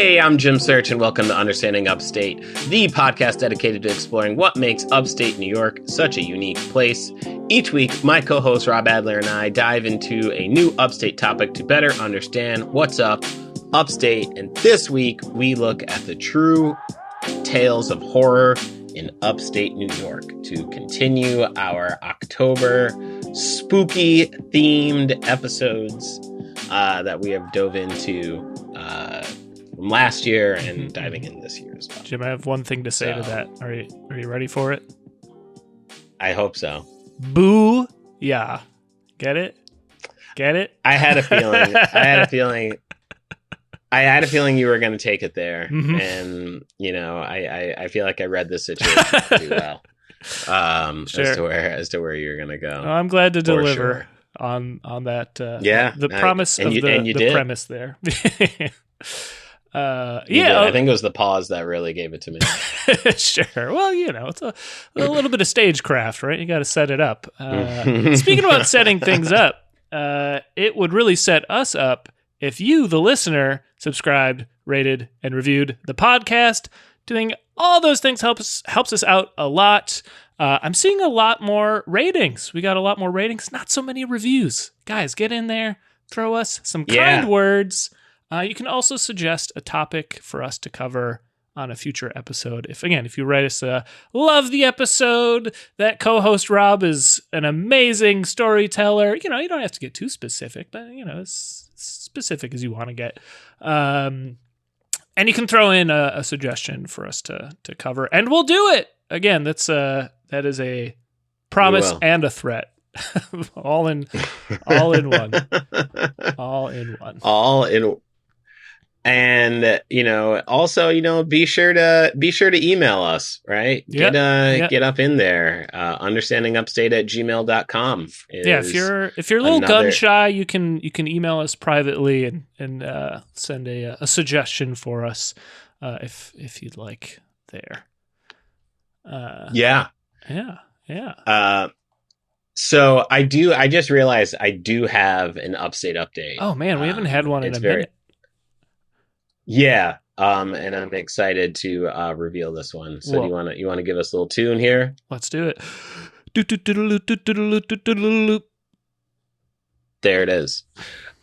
Hey, I'm Jim Search, and welcome to Understanding Upstate, the podcast dedicated to exploring what makes upstate New York such a unique place. Each week, my co-host Rob Adler and I dive into a new upstate topic to better understand what's up upstate. And this week, we look at the true tales of horror in upstate New York to continue our October spooky themed episodes that we have dove into from last year and diving in this year as well. Jim, I have one thing to say to that. Are you ready for it? I hope so. Boo! Yeah. Get it? I had a feeling. I had a feeling you were going to take it there, and I feel like I read this situation pretty well. Sure. as to where you're going to go. I'm glad to deliver sure. on that. The promise of the premise there. I think it was the pause that really gave it to me. Sure. Well, it's a little bit of stagecraft, right? You got to set it up. Speaking about setting things up, it would really set us up if you, the listener, subscribed, rated, and reviewed the podcast. Doing all those things helps us out a lot. I'm seeing a lot more ratings. We got a lot more ratings, not so many reviews. Guys, get in there, throw us some kind words. You can also suggest a topic for us to cover on a future episode. If you write us love the episode, that co-host Rob is an amazing storyteller. You don't have to get too specific, but as specific as you want to get. And you can throw in a suggestion for us to cover, and we'll do it. Again, that is a promise and a threat. all in one. And also, be sure to email us, right? Yep. Get up in there. Understandingupstate@gmail.com. If you're a little gun shy, you can email us privately and send a suggestion for us if you'd like there. So I just realized I do have an upstate update. Oh man, we haven't had one in a minute. Yeah, and I'm excited to reveal this one. So you want to give us a little tune here? Let's do it. There it is.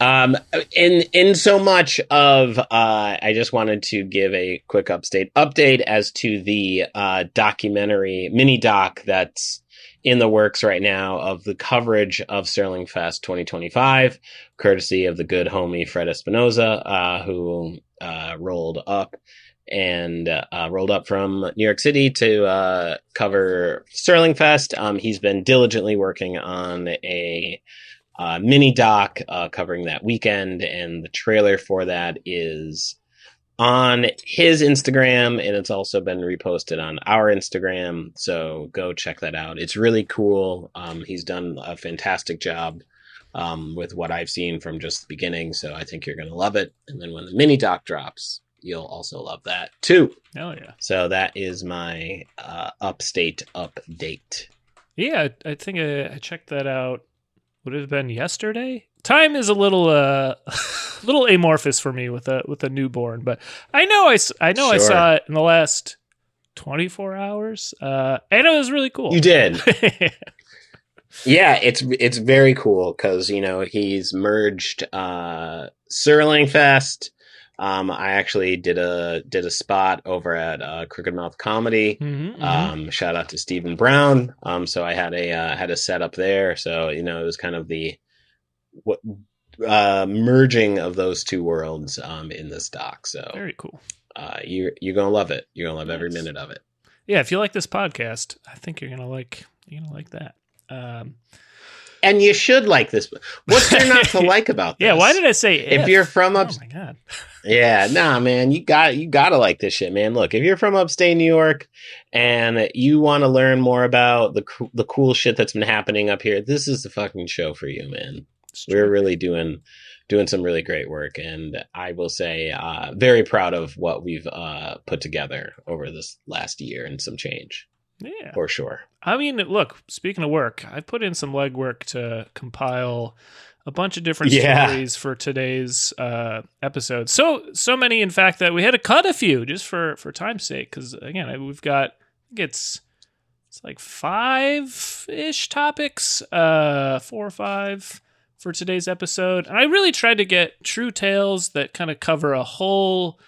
In so much of, I just wanted to give a quick update as to the documentary mini doc that's in the works right now of the coverage of Sterling Fest 2025, courtesy of the good homie Fred Espinoza, who rolled up from New York City to cover Sterling Fest. He's been diligently working on a mini doc covering that weekend, and the trailer for that is on his Instagram, and it's also been reposted on our Instagram, so go check that out. It's really cool. He's done a fantastic job with what I've seen from just the beginning, so I think you're going to love it. And then when the mini doc drops, you'll also love that too. Hell yeah. So that is my upstate update. Yeah, I think I checked that out. Would it have been yesterday? Time is a little amorphous for me with a newborn, but I know I saw it in the last 24 hours, and it was really cool. You did. Yeah, it's very cool because he's merged Sterling Fest. I actually did a spot over at Crooked Mouth Comedy. Shout out to Stephen Brown. So I had a setup there. So it was kind of the merging of those two worlds in this doc. So very cool. You're gonna love it. You're gonna love every minute of it. Yeah, if you like this podcast, I think you're gonna like that. And you should like this. What's there not to like about this? Yeah, why did I say if you're from Oh my god. Yeah, nah, man, you gotta like this shit, man. Look, if you're from upstate New York and you want to learn more about the cool shit that's been happening up here, this is the fucking show for you, man. We're really doing some really great work, and I will say very proud of what we've put together over this last year and some change. Yeah. For sure. I mean, look, speaking of work, I put in some legwork to compile a bunch of different stories for today's episode. So many, in fact, that we had to cut a few just for time's sake. Because again, we've got, I think it's like 5-ish topics, 4 or 5 for today's episode. And I really tried to get true tales that kind of cover the whole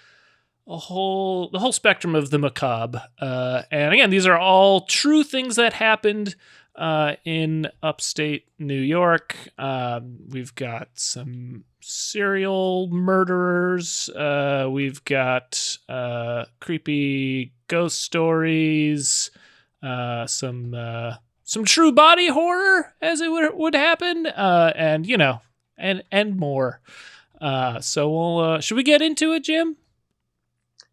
spectrum of the macabre. And again, these are all true things that happened in upstate New York. We've got some serial murderers. We've got creepy ghost stories. Some true body horror, as it would happen, and more. So we'll should we get into it, Jim?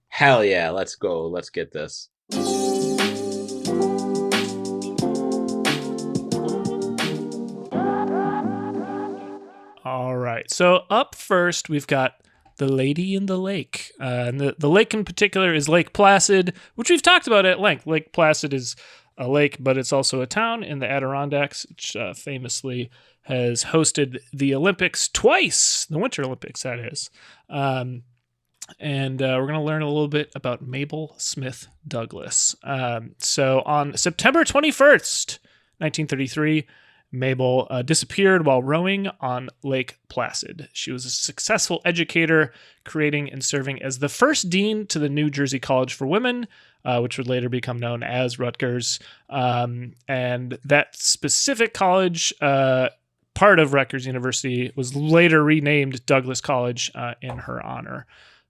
Hell yeah, let's go. Let's get this. All right. So up first, we've got the Lady in the Lake. And the lake in particular is Lake Placid, which we've talked about at length. Lake Placid is a lake, but it's also a town in the Adirondacks, which famously has hosted the Olympics twice, the Winter Olympics, that is. And we're going to learn a little bit about Mabel Smith Douglas. So on September 21st, 1933, Mabel disappeared while rowing on Lake Placid. She was a successful educator, creating and serving as the first dean to the New Jersey College for Women, which would later become known as Rutgers. And that specific college, part of Rutgers University, was later renamed Douglas College in her honor.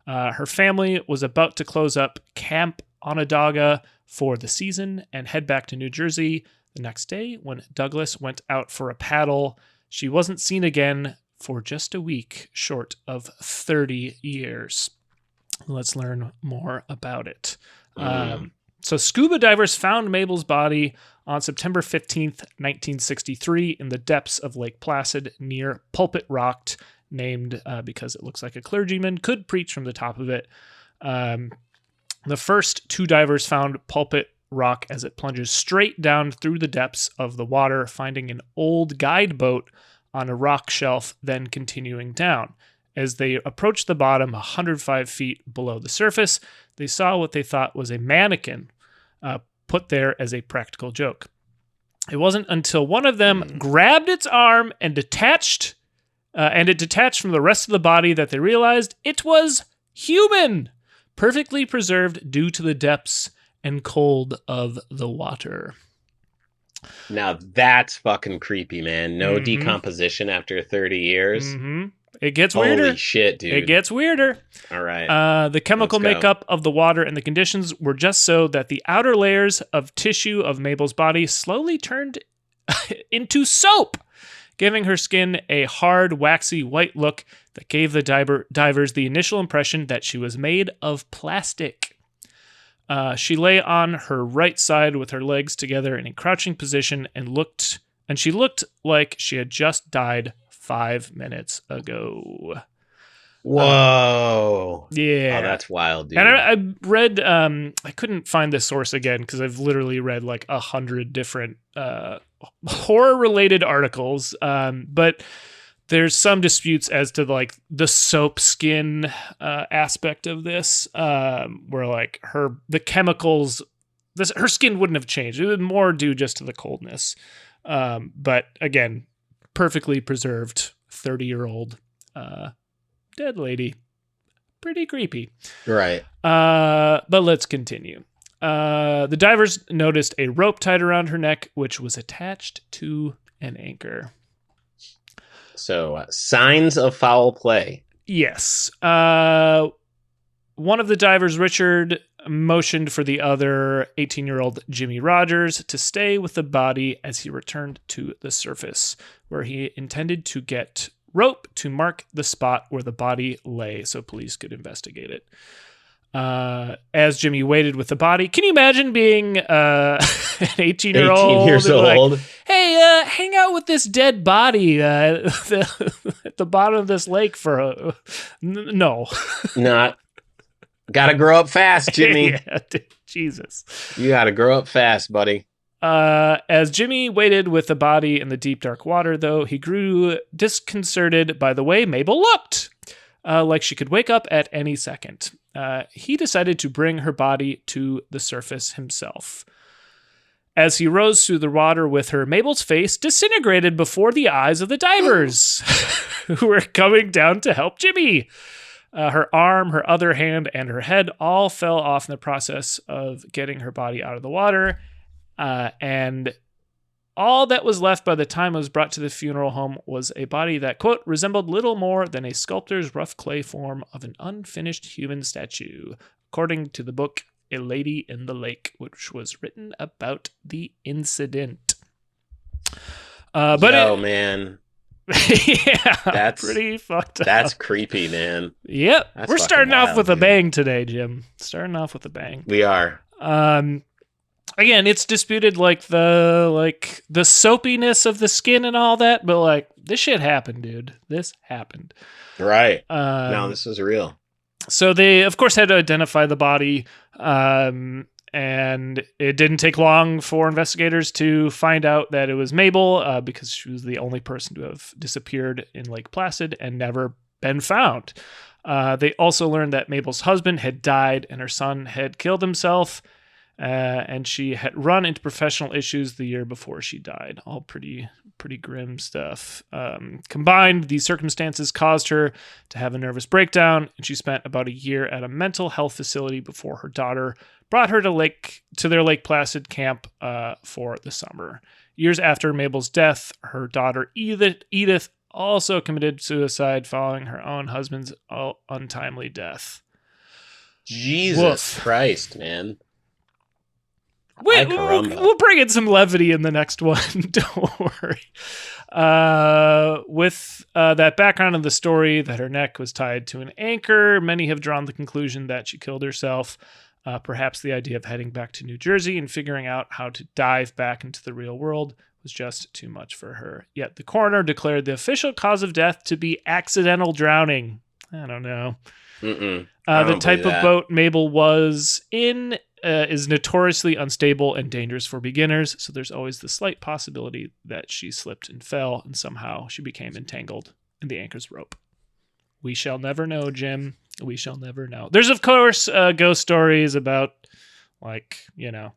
Her family was about to close up Camp Onondaga for the season and head back to New Jersey. The next day, when Douglas went out for a paddle, she wasn't seen again for just a week, short of 30 years. Let's learn more about it. So scuba divers found Mabel's body on September 15th, 1963, in the depths of Lake Placid near Pulpit Rock, named because it looks like a clergyman could preach from the top of it. The first 2 divers found Pulpit Rock as it plunges straight down through the depths of the water, finding an old guide boat on a rock shelf, then continuing down. As they approached the bottom 105 feet below the surface, they saw what they thought was a mannequin put there as a practical joke. It wasn't until one of them grabbed its arm and it detached from the rest of the body that they realized it was human, perfectly preserved due to the depths and cold of the water. Now that's fucking creepy, man. No decomposition after 30 years. It gets weirder. Holy shit, dude. It gets weirder. All right. The chemical makeup of the water and the conditions were just so that the outer layers of tissue of Mabel's body slowly turned into soap, giving her skin a hard, waxy white look that gave the divers the initial impression that she was made of plastic. She lay on her right side with her legs together in a crouching position and she looked like she had just died 5 minutes ago. Whoa. Yeah. Oh, that's wild, dude. And I read, I couldn't find this source again because I've literally read like 100 different horror-related articles, but there's some disputes as to like the soap skin aspect of this, where like the chemicals, her skin wouldn't have changed. It would more due just to the coldness. But again, perfectly preserved 30-year-old dead lady. Pretty creepy. Right. But let's continue. The divers noticed a rope tied around her neck, which was attached to an anchor. So, signs of foul play. Yes. One of the divers, Richard, motioned for the other 18-year-old Jimmy Rogers to stay with the body as he returned to the surface, where he intended to get rope to mark the spot where the body lay so police could investigate it. As Jimmy waited with the body, can you imagine being an 18-year-old? 18 years old. Like, hey, hang out with this dead body at the bottom of this lake for no. Not Gotta grow up fast, Jimmy. Yeah, Jesus. You gotta grow up fast, buddy. As Jimmy waited with the body in the deep, dark water, though, he grew disconcerted by the way Mabel looked, like she could wake up at any second. He decided to bring her body to the surface himself. As he rose through the water with her, Mabel's face disintegrated before the eyes of the divers who were coming down to help Jimmy. Her arm, her other hand, and her head all fell off in the process of getting her body out of the water. And all that was left by the time it was brought to the funeral home was a body that, quote, resembled little more than a sculptor's rough clay form of an unfinished human statue, according to the book A Lady in the Lake, which was written about the incident. Man. Yeah, that's pretty fucked up. That's creepy, man. Yep. That's We're starting off wild, with a dude. bang today, Jim. Starting off with a bang. We are. Again, it's disputed like the soapiness of the skin and all that, but like this shit happened, dude. This happened. Right. No, this is real. So they, of course, had to identify the body, and it didn't take long for investigators to find out that it was Mabel, because she was the only person to have disappeared in Lake Placid and never been found. They also learned that Mabel's husband had died and her son had killed himself, and she had run into professional issues the year before she died. All pretty grim stuff. Combined, these circumstances caused her to have a nervous breakdown, and she spent about a year at a mental health facility before her daughter brought her to their Lake Placid camp for the summer. Years after Mabel's death, her daughter Edith also committed suicide following her own husband's untimely death. Jesus Woof. Christ, man. We'll bring in some levity in the next one. Don't worry. With that background of the story that her neck was tied to an anchor, many have drawn the conclusion that she killed herself. Perhaps the idea of heading back to New Jersey and figuring out how to dive back into the real world was just too much for her. Yet the coroner declared the official cause of death to be accidental drowning. I don't know. The type of boat Mabel was in is notoriously unstable and dangerous for beginners, so there's always the slight possibility that she slipped and fell, and somehow she became entangled in the anchor's rope. We shall never know, Jim. We shall never know. There's, of course, ghost stories about, like, you know,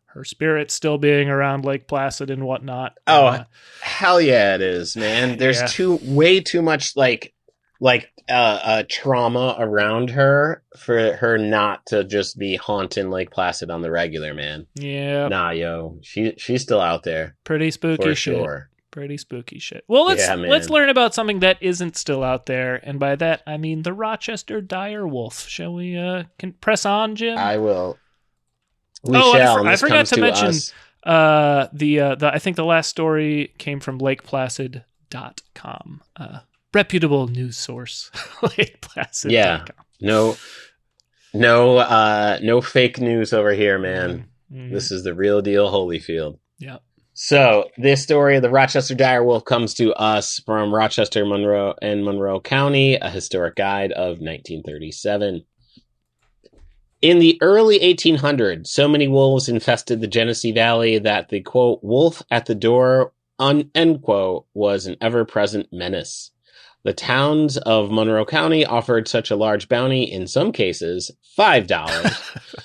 her spirit still being around Lake Placid and whatnot. Oh, hell yeah, it is, man. There's way too much, like trauma around her for her not to just be haunting Lake Placid on the regular, man. Yeah. Nah, yo, she's still out there. Pretty spooky for shit. Sure. Pretty spooky shit. Well, let's learn about something that isn't still out there, and by that I mean the Rochester dire wolf. Shall we can press on, Jim? I will. I forgot to mention I think the last story came from lakeplacid.com. Reputable news source. lakeplacid.com. Yeah. No fake news over here, man. Mm-hmm. This is the real deal Holyfield. Yeah. So this story of the Rochester dire wolf comes to us from Rochester, Monroe County, a historic guide of 1937. In the early 1800s, so many wolves infested the Genesee Valley that the, quote, wolf at the door, end quote, was an ever-present menace. The towns of Monroe County offered such a large bounty, in some cases, $5,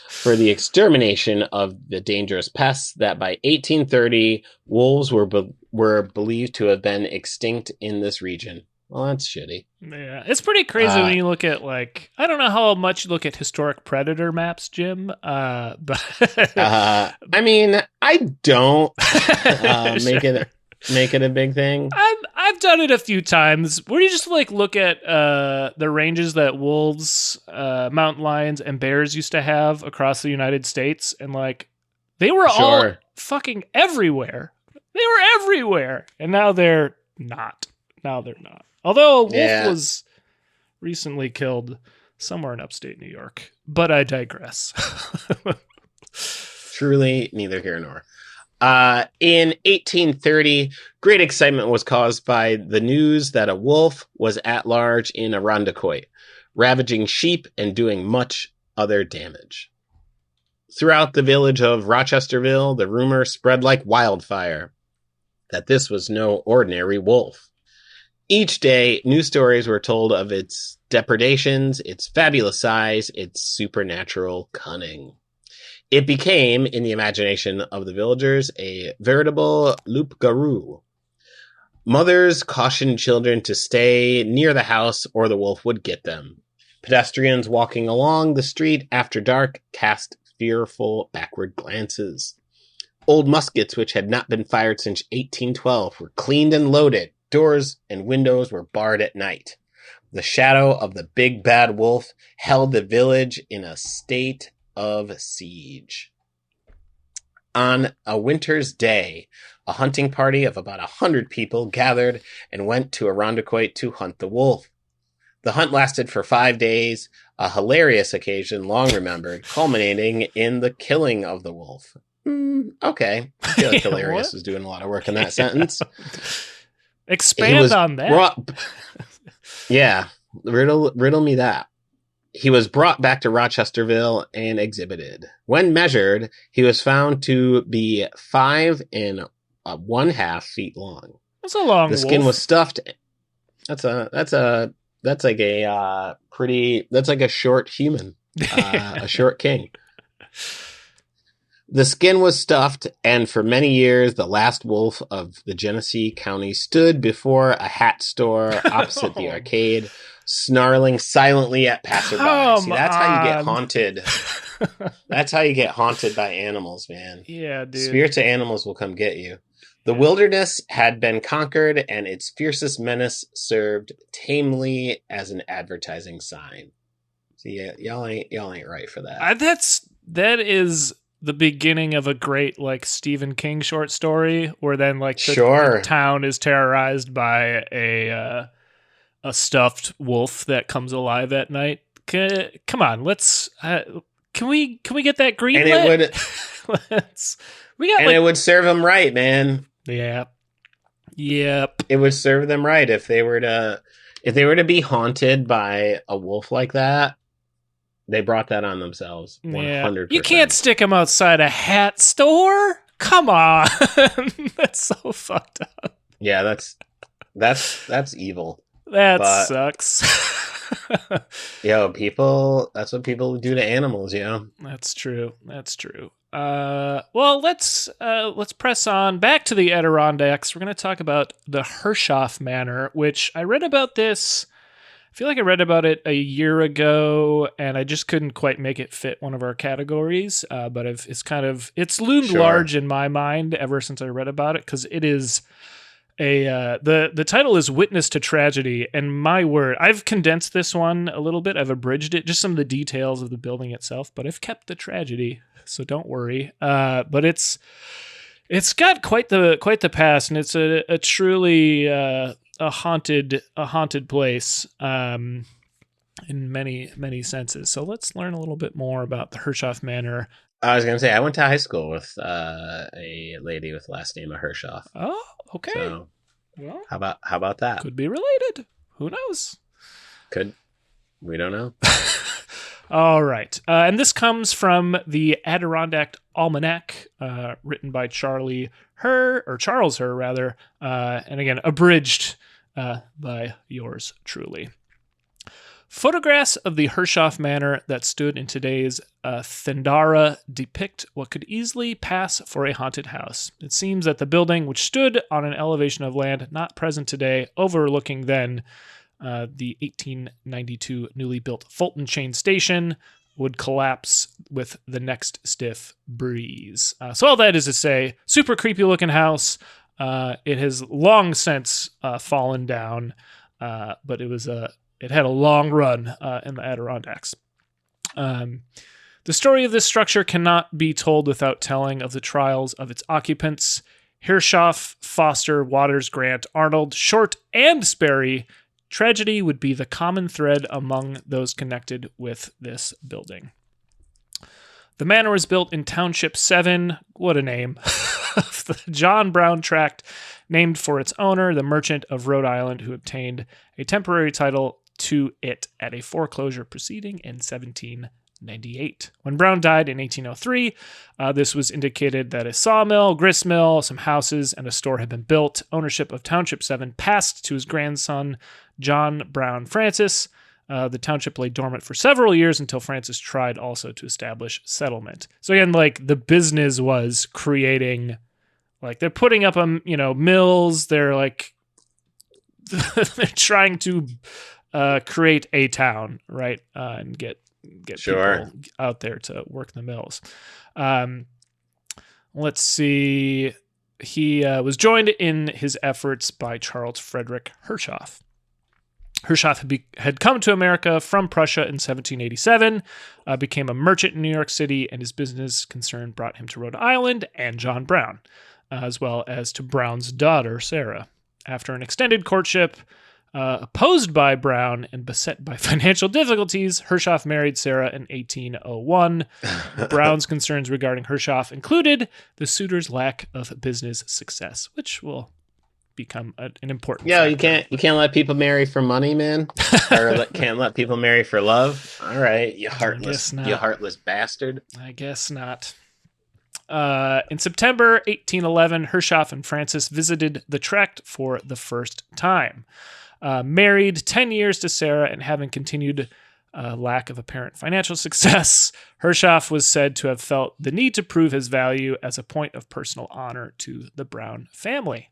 for the extermination of the dangerous pests that by 1830, wolves were believed to have been extinct in this region. Well, that's shitty. Yeah, it's pretty crazy when you look at, like, I don't know how much you look at historic predator maps, Jim, but... I mean, I don't make it a big thing. I've done it a few times where you just like look at the ranges that wolves, mountain lions, and bears used to have across the United States, and like they were all fucking everywhere. They were everywhere, and now they're not. Although a wolf was recently killed somewhere in upstate New York, but I digress. Truly, neither here nor. In 1830, great excitement was caused by the news that a wolf was at large in Irondequoit. ravaging sheep and doing much other damage. Throughout the village of Rochesterville, the rumor spread like wildfire that this was no ordinary wolf. Each day, new stories were told of its depredations, its fabulous size, its supernatural cunning. It became, in the imagination of the villagers, a veritable loup-garou. Mothers cautioned children to stay near the house or the wolf would get them. Pedestrians walking along the street after dark cast fearful backward glances. Old muskets, which had not been fired since 1812, were cleaned and loaded. Doors and windows were barred at night. The shadow of the big bad wolf held the village in a state of siege. On a winter's day, a hunting party of about 100 people gathered and went to Irondequoit to hunt the wolf. The hunt lasted for 5 days, a hilarious occasion long remembered, culminating in the killing of the wolf. Okay. I feel like hilarious is doing a lot of work in that sentence. Expand on that. Yeah, riddle me that. He was brought back to Rochesterville and exhibited. When measured, he was found to be 5 1/2 feet long. That's a long The skin wolf. was stuffed. That's like a short human, a short king. The skin was stuffed, and for many years, the last wolf of the Genesee County stood before a hat store opposite the arcade, snarling silently at passerby. See, that's how you get haunted. That's how you get haunted by animals, man. Yeah, dude. Spirits of animals will come get you. The wilderness had been conquered, and its fiercest menace served tamely as an advertising sign. See, y'all ain't right for that. That is the beginning of a great like Stephen King short story, where then like the town is terrorized by a stuffed wolf that comes alive at night. Come on, let's. Can we get that green lit? And it it would serve them right, man. Yeah. Yep. It would serve them right if they were to be haunted by a wolf like that. They brought that on themselves. 100%. You can't stick them outside a hat store. Come on. That's so fucked up. Yeah, that's evil. That sucks. That's what people do to animals, That's true. Well, let's press on back to the Adirondacks. We're going to talk about the Hershoff Manor, which I read about this. I feel like I read about it a year ago, and I just couldn't quite make it fit one of our categories. But it's loomed large in my mind ever since I read about it, because it is the title is Witness to Tragedy, and my word, I've condensed this one a little bit. I've abridged it, just some of the details of the building itself, but I've kept the tragedy, so don't worry. But it's got quite the past, and it's a truly a haunted place in many senses. So let's learn a little bit more about the Hershoff Manor. I was going to say, I went to high school with a lady with the last name of Hershoff. Oh, okay. So, well, how about that? Could be related. Who knows? We don't know. All right. And this comes from the Adirondack Almanac, written by Charles Herr, and again, abridged by yours truly. Photographs of the Hershoff Manor that stood in today's Thendara depict what could easily pass for a haunted house. It seems that the building, which stood on an elevation of land not present today, overlooking then the 1892 newly built Fulton Chain Station, would collapse with the next stiff breeze. So all that is to say, super creepy looking house. It has long since fallen down, but it had a long run in the Adirondacks. The story of this structure cannot be told without telling of the trials of its occupants. Hershoff, Foster, Waters, Grant, Arnold, Short, and Sperry. Tragedy would be the common thread among those connected with this building. The manor was built in Township 7, what a name, of the John Brown tract, named for its owner, the merchant of Rhode Island, who obtained a temporary title to it at a foreclosure proceeding in 1798. When Brown died in 1803, this was indicated that a sawmill, gristmill, some houses, and a store had been built. Ownership of Township 7 passed to his grandson, John Brown Francis. The township lay dormant for several years until Francis tried also to establish settlement. So again, like the business was creating, like they're putting up mills. They're like they're trying to create a town, right, and get Sure. people out there to work the mills. Let's see. He was joined in his efforts by Charles Frederick Hirschoff. Hirschoff had come to America from Prussia in 1787, became a merchant in New York City, and his business concern brought him to Rhode Island and John Brown, as well as to Brown's daughter, Sarah. After an extended courtship, opposed by Brown and beset by financial difficulties, Hirschoff married Sarah in 1801. Brown's concerns regarding Hirschoff included the suitor's lack of business success, which will become an important factor. You can't let people marry for money, man. Or can't let people marry for love. All right, you heartless bastard. I guess not. In September 1811, Hirschoff and Francis visited the tract for the first time. Married 10 years to Sarah and having continued lack of apparent financial success, Hirschoff was said to have felt the need to prove his value as a point of personal honor to the Brown family.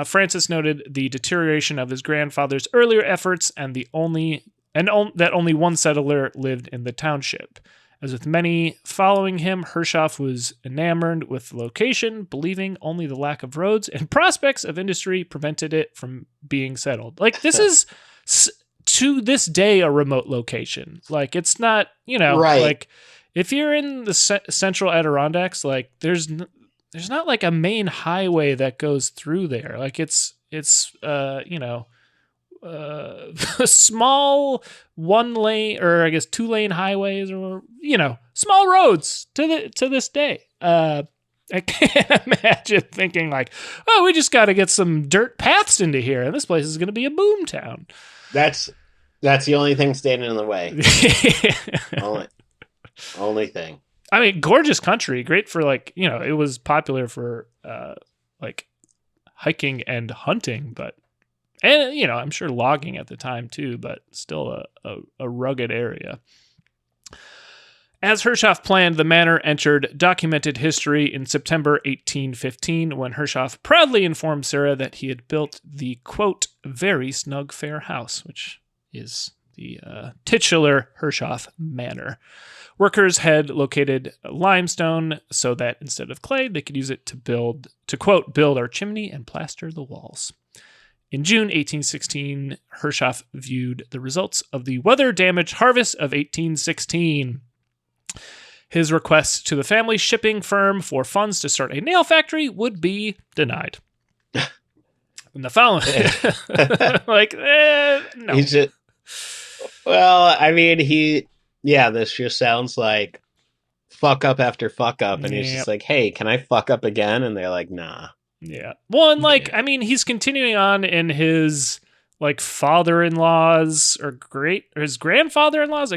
Francis noted the deterioration of his grandfather's earlier efforts and that only one settler lived in the township. As with many following him, Hirschoff was enamored with the location, believing only the lack of roads and prospects of industry prevented it from being settled. Like, this is, to this day, a remote location. Like, it's not, right. Like, if you're in the central Adirondacks, like, there's not like a main highway that goes through there. Like it's a small 1-lane or I guess 2-lane highways or, small roads to this day. I can't imagine thinking like, oh, we just got to get some dirt paths into here and this place is going to be a boom town. That's the only thing standing in the way. Only thing. I mean, gorgeous country, great for it was popular for hiking and hunting, and I'm sure logging at the time too, but still a rugged area. As Hirschoff planned, the manor entered documented history in September 1815 when Hirschoff proudly informed Sarah that he had built the, quote, very snug fair house, which is the titular Hirschoff Manor. Workers had located limestone so that instead of clay, they could use it to quote, build our chimney and plaster the walls. In June 1816, Hirschoff viewed the results of the weather-damaged harvest of 1816. His request to the family shipping firm for funds to start a nail factory would be denied. In the following, no. He's just, this just sounds like fuck up after fuck up. And he's just like, hey, can I fuck up again? And they're like, nah. Yeah. Well, and he's continuing on in his father-in-law's or his grandfather-in-law's.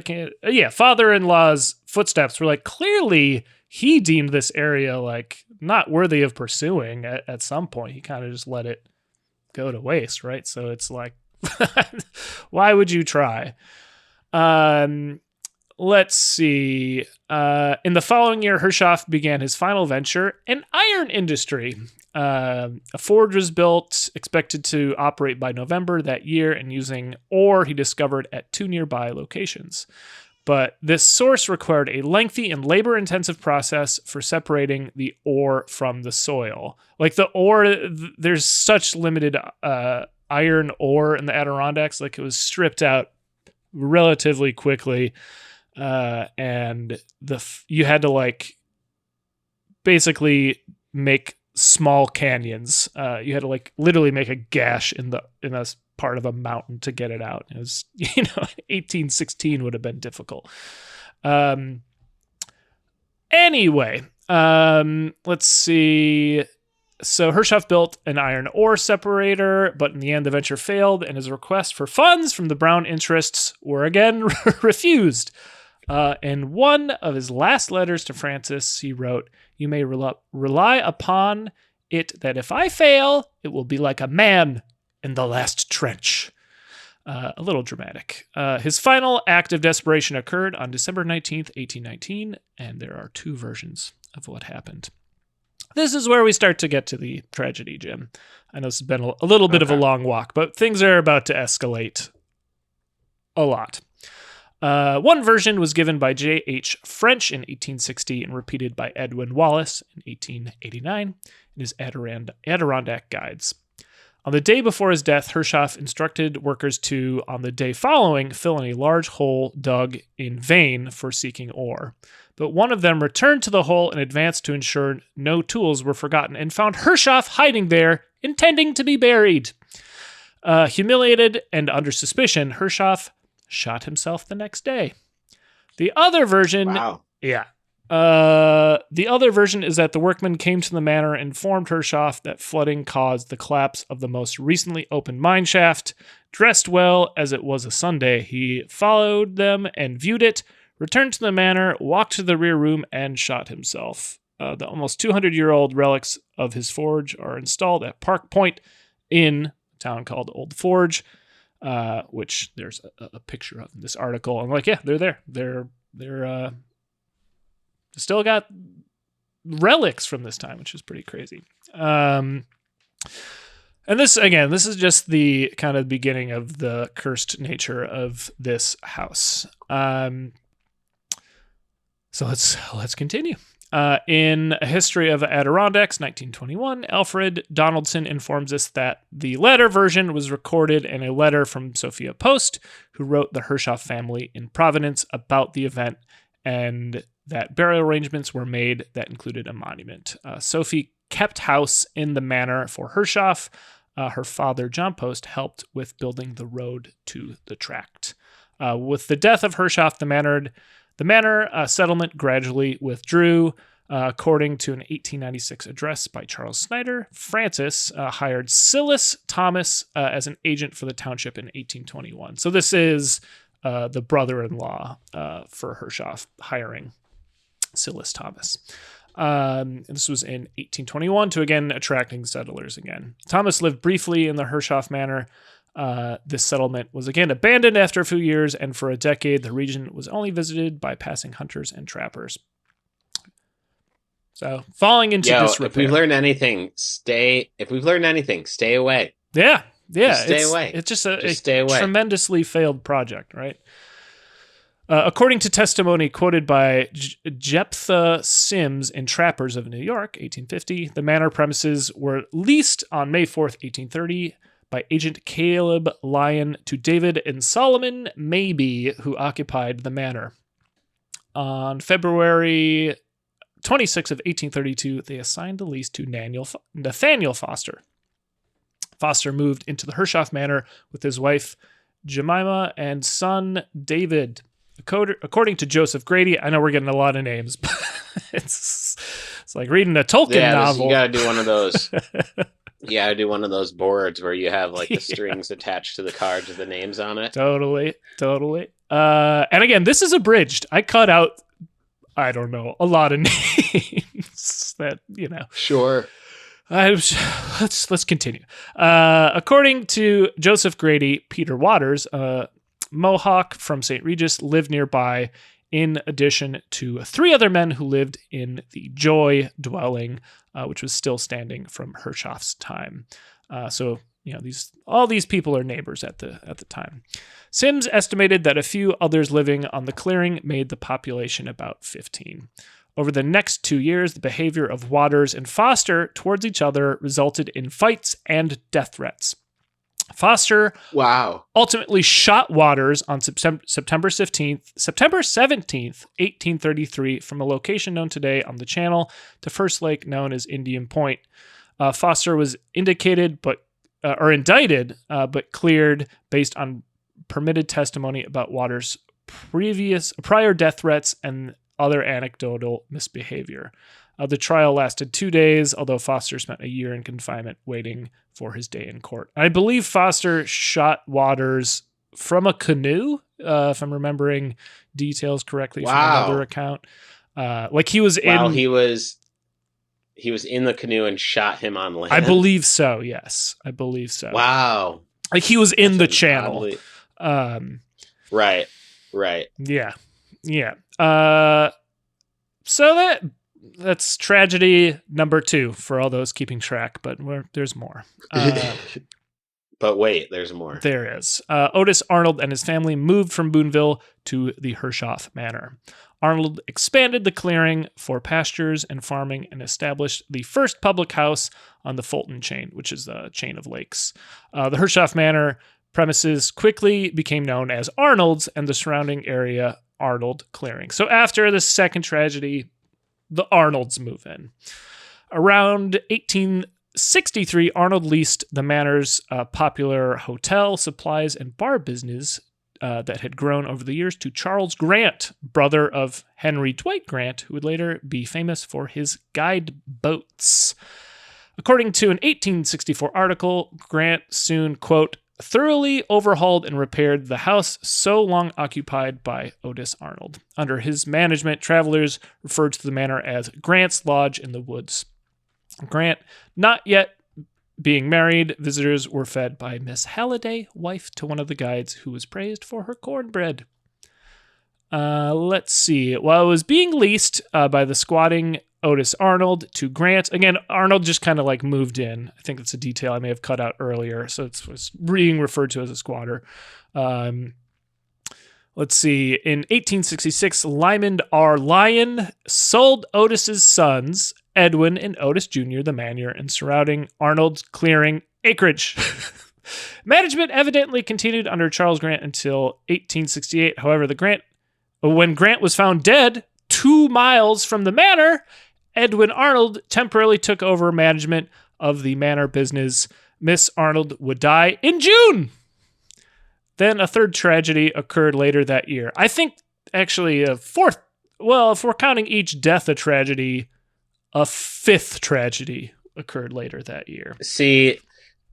Father-in-law's footsteps were clearly he deemed this area not worthy of pursuing at some point. He kind of just let it go to waste, right? So it's why would you try? Let's see. In the following year, Hirschoff began his final venture, an iron industry. A forge was built, expected to operate by November that year, and using ore he discovered at 2 nearby locations. But this source required a lengthy and labor-intensive process for separating the ore from the soil. The ore, there's such limited iron ore in the Adirondacks, it was stripped out relatively quickly. And you had to basically make small canyons. You had to literally make a gash in a part of a mountain to get it out. It was 1816 would have been difficult. Anyway, let's see. So Hershoff built an iron ore separator, but in the end the venture failed, and his request for funds from the Brown interests were again refused. In one of his last letters to Francis, he wrote, "You may rely upon it that if I fail, it will be like a man in the last trench." A little dramatic. His final act of desperation occurred on December 19th, 1819, and there are two versions of what happened. This is where we start to get to the tragedy, Jim. I know this has been a little bit of a long walk, but things are about to escalate a lot. One version was given by J.H. French in 1860 and repeated by Edwin Wallace in 1889 in his Adirondack Guides. On the day before his death, Hershoff instructed workers to, on the day following, fill in a large hole dug in vain for seeking ore. But one of them returned to the hole and advanced to ensure no tools were forgotten and found Hershoff hiding there, intending to be buried. Humiliated and under suspicion, Hershoff shot himself the next day. The other version... Wow. Yeah. The other version is that the workmen came to the manor and informed Hershoff that flooding caused the collapse of the most recently opened mine shaft. Dressed well as it was a Sunday, he followed them and viewed it, returned to the manor, walked to the rear room, and shot himself. The almost 200-year-old relics of his forge are installed at Park Point in a town called Old Forge, which there's a picture of in this article. I'm like, yeah, they're there. They're still got relics from this time, which is pretty crazy. And this is just the kind of beginning of the cursed nature of this house. So let's continue. In A History of the Adirondacks, 1921, Alfred Donaldson informs us that the latter version was recorded in a letter from Sophia Post, who wrote the Hershoff family in Providence about the event, and that burial arrangements were made that included a monument. Sophie kept house in the manor for Hershoff. Her father, John Post, helped with building the road to the tract. With the death of Hershoff, the manor settlement gradually withdrew. According to an 1896 address by Charles Snyder, Francis hired Silas Thomas as an agent for the township in 1821. So this is the brother-in-law for Hershoff hiring Silas Thomas. This was in 1821 to again attracting settlers again. Thomas lived briefly in the Hershoff manor. This settlement was again abandoned after a few years, and for a decade, the region was only visited by passing hunters and trappers. So, falling into disrepair. If we've learned anything, stay away. Yeah. Just stay away. It's just stay away. Tremendously failed project, right? According to testimony quoted by Jephthah Sims in Trappers of New York, 1850, the manor premises were leased on May 4th, 1830, by agent Caleb Lyon to David and Solomon Maybe, who occupied the manor. On February 26th of 1832, they assigned the lease to Nathaniel Foster. Foster moved into the Hershoff manor with his wife Jemima and son David. According to Joseph Grady, I know we're getting a lot of names, but it's like reading a Tolkien novel. You gotta do one of those. You gotta do one of those boards where you have like the strings attached to the cards with the names on it. Totally. And again, this is abridged. I cut out, I don't know, a lot of names that, Sure. Let's continue. According to Joseph Grady, Peter Waters, Mohawk from St. Regis, lived nearby, in addition to three other men who lived in the Joy dwelling, which was still standing from Hershoff's time. So all these people are neighbors at the time. Sims estimated that a few others living on the clearing made the population about 15. Over the next 2 years, the behavior of Waters and Foster towards each other resulted in fights and death threats. Foster ultimately shot Waters on September 17th, 1833, from a location known today on the channel to First Lake known as Indian Point. Foster was indicted but cleared based on permitted testimony about Waters' prior death threats and other anecdotal misbehavior. The trial lasted 2 days, although Foster spent a year in confinement waiting for his day in court. I believe Foster shot Waters from a canoe, if I'm remembering details correctly from another account. Like he was in... He was in the canoe and shot him on land? I believe so, yes. I believe so. Wow. Like he was in the channel. Right. Yeah. So that's tragedy number 2 for all those keeping track, but there's more. But wait, there's more. There is. Otis Arnold and his family moved from Boonville to the Hershoff Manor. Arnold expanded the clearing for pastures and farming and established the first public house on the Fulton chain, which is a chain of lakes. The Hershoff Manor premises quickly became known as Arnold's and the surrounding area Arnold Clearing. So after the second tragedy, the Arnolds move in. Around 1863, Arnold leased the manor's popular hotel, supplies, and bar business that had grown over the years to Charles Grant, brother of Henry Dwight Grant, who would later be famous for his guide boats. According to an 1864 article, Grant soon, quote, thoroughly overhauled and repaired the house so long occupied by Otis Arnold. Under his management, travelers referred to the manor as Grant's Lodge in the Woods. Grant, not yet being married, visitors were fed by Miss Halliday, wife to one of the guides, who was praised for her cornbread. Let's see. While it was being leased by the squatting Otis Arnold to Grant, again, Arnold just kind of like moved in. I think that's a detail I may have cut out earlier, so it was being referred to as a squatter. Let's see. In 1866, Lyman R. Lyon sold Otis's sons, Edwin and Otis Jr., the manor and surrounding Arnold's clearing acreage. Management evidently continued under Charles Grant until 1868. However, when Grant was found dead 2 miles from the manor, Edwin Arnold temporarily took over management of the manor business. Miss Arnold would die in June. Then a third tragedy occurred later that year. I think actually a fourth, well, if we're counting each death a tragedy, a fifth tragedy occurred later that year. See,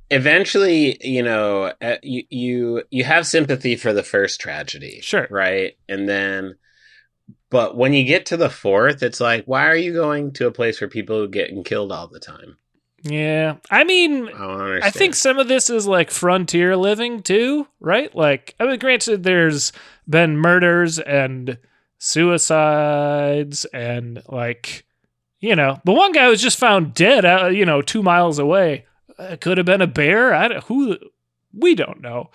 eventually, you have sympathy for the first tragedy. Sure. Right? And then, but when you get to the fourth, it's like, why are you going to a place where people are getting killed all the time? Yeah. I mean, I think some of this is like frontier living too, right? Like, I mean, granted, there's been murders and suicides and like, the one guy was just found dead, 2 miles away. It could have been a bear. We don't know.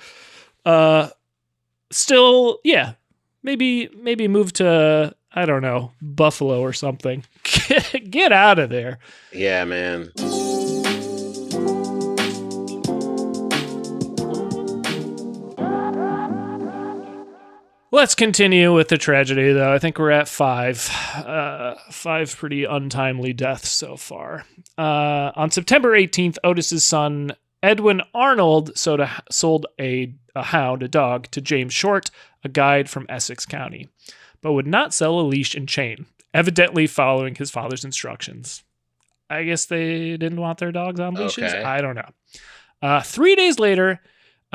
Still, yeah, maybe move to, I don't know, Buffalo or something. Get out of there. Yeah, man. Let's continue with the tragedy, though. I think we're at 5. 5 pretty untimely deaths so far. On September 18th, Otis's son, Edwin Arnold, sold a hound, a dog, to James Short, a guide from Essex County, but would not sell a leash and chain, evidently following his father's instructions. I guess they didn't want their dogs on leashes? Okay. I don't know. 3 days later,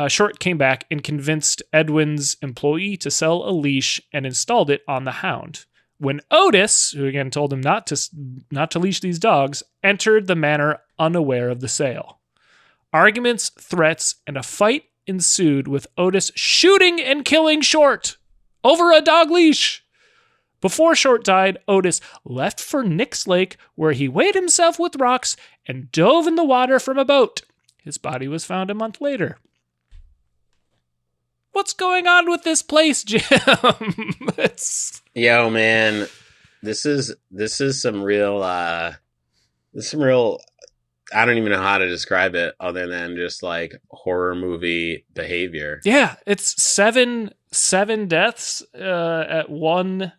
Short came back and convinced Edwin's employee to sell a leash and installed it on the hound. When Otis, who again told him not to leash these dogs, entered the manor unaware of the sale. Arguments, threats, and a fight ensued with Otis shooting and killing Short over a dog leash. Before Short died, Otis left for Nick's Lake, where he weighed himself with rocks and dove in the water from a boat. His body was found a month later. What's going on with this place, Jim? Yo, man, this is some real, I don't even know how to describe it other than just like horror movie behavior. Yeah, it's seven deaths at one.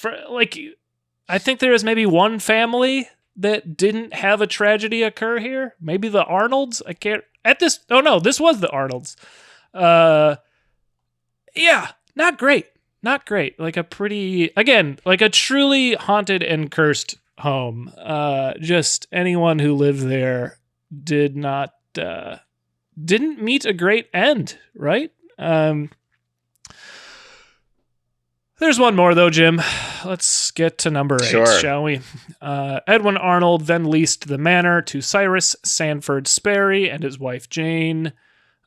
I think there was maybe one family that didn't have a tragedy occur here. Maybe the Arnolds. I can't. Oh no, this was the Arnolds. Yeah, not great. Not great. Like a truly haunted and cursed home. Just anyone who lived there didn't meet a great end, right? There's one more, though, Jim. Let's get to number 8, Sure. shall we? Edwin Arnold then leased the manor to Cyrus Sanford Sperry and his wife Jane.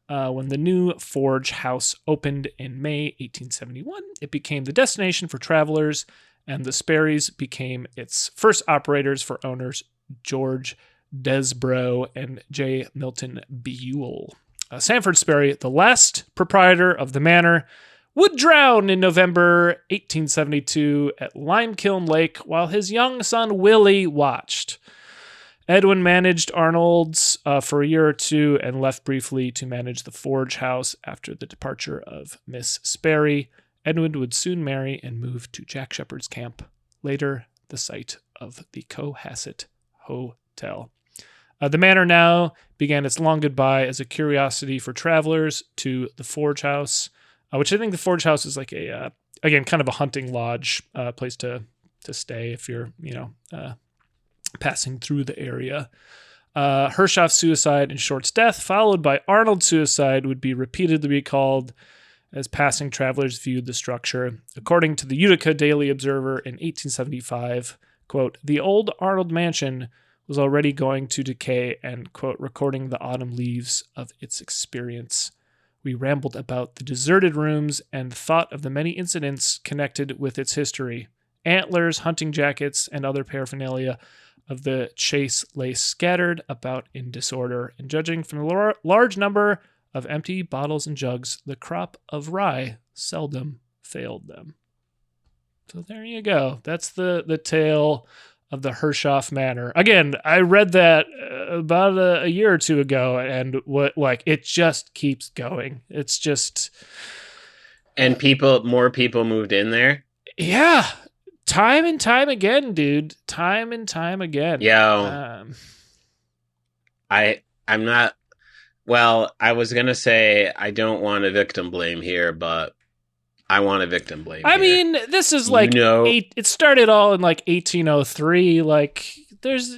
When the new Forge House opened in May 1871, it became the destination for travelers, and the Sperrys became its first operators for owners George Desborough and J. Milton Buell. Sanford Sperry, the last proprietor of the manor, would drown in November 1872 at Limekiln Lake while his young son Willie watched. Edwin managed Arnold's for a year or two and left briefly to manage the Forge House after the departure of Miss Sperry. Edwin would soon marry and move to Jack Shepherd's camp, later the site of the Cohasset Hotel. The manor now began its long goodbye as a curiosity for travelers to the Forge House, which I think the Forge House is like again, kind of a hunting lodge place to stay if you're, passing through the area. Hershoff's suicide and Short's death, followed by Arnold's suicide, would be repeatedly recalled as passing travelers viewed the structure. According to the Utica Daily Observer in 1875, quote, "The old Arnold mansion was already going to decay," and, quote, "recording the autumn leaves of its experience. We rambled about the deserted rooms and thought of the many incidents connected with its history. Antlers, hunting jackets, and other paraphernalia of the chase lay scattered about in disorder, and judging from the large number of empty bottles and jugs, the crop of rye seldom failed them." So there you go. That's the tale of the Hershoff Manor. Again, I read that about a year or two ago, and it just keeps going. It's just, And more people moved in there. yeah, time and time again, dude. Time and time again. Yo, I'm not. Well, I was gonna say I don't want to victim blame here, but I want a victim blame. I mean, this is like it started all in like 1803. Like, there's,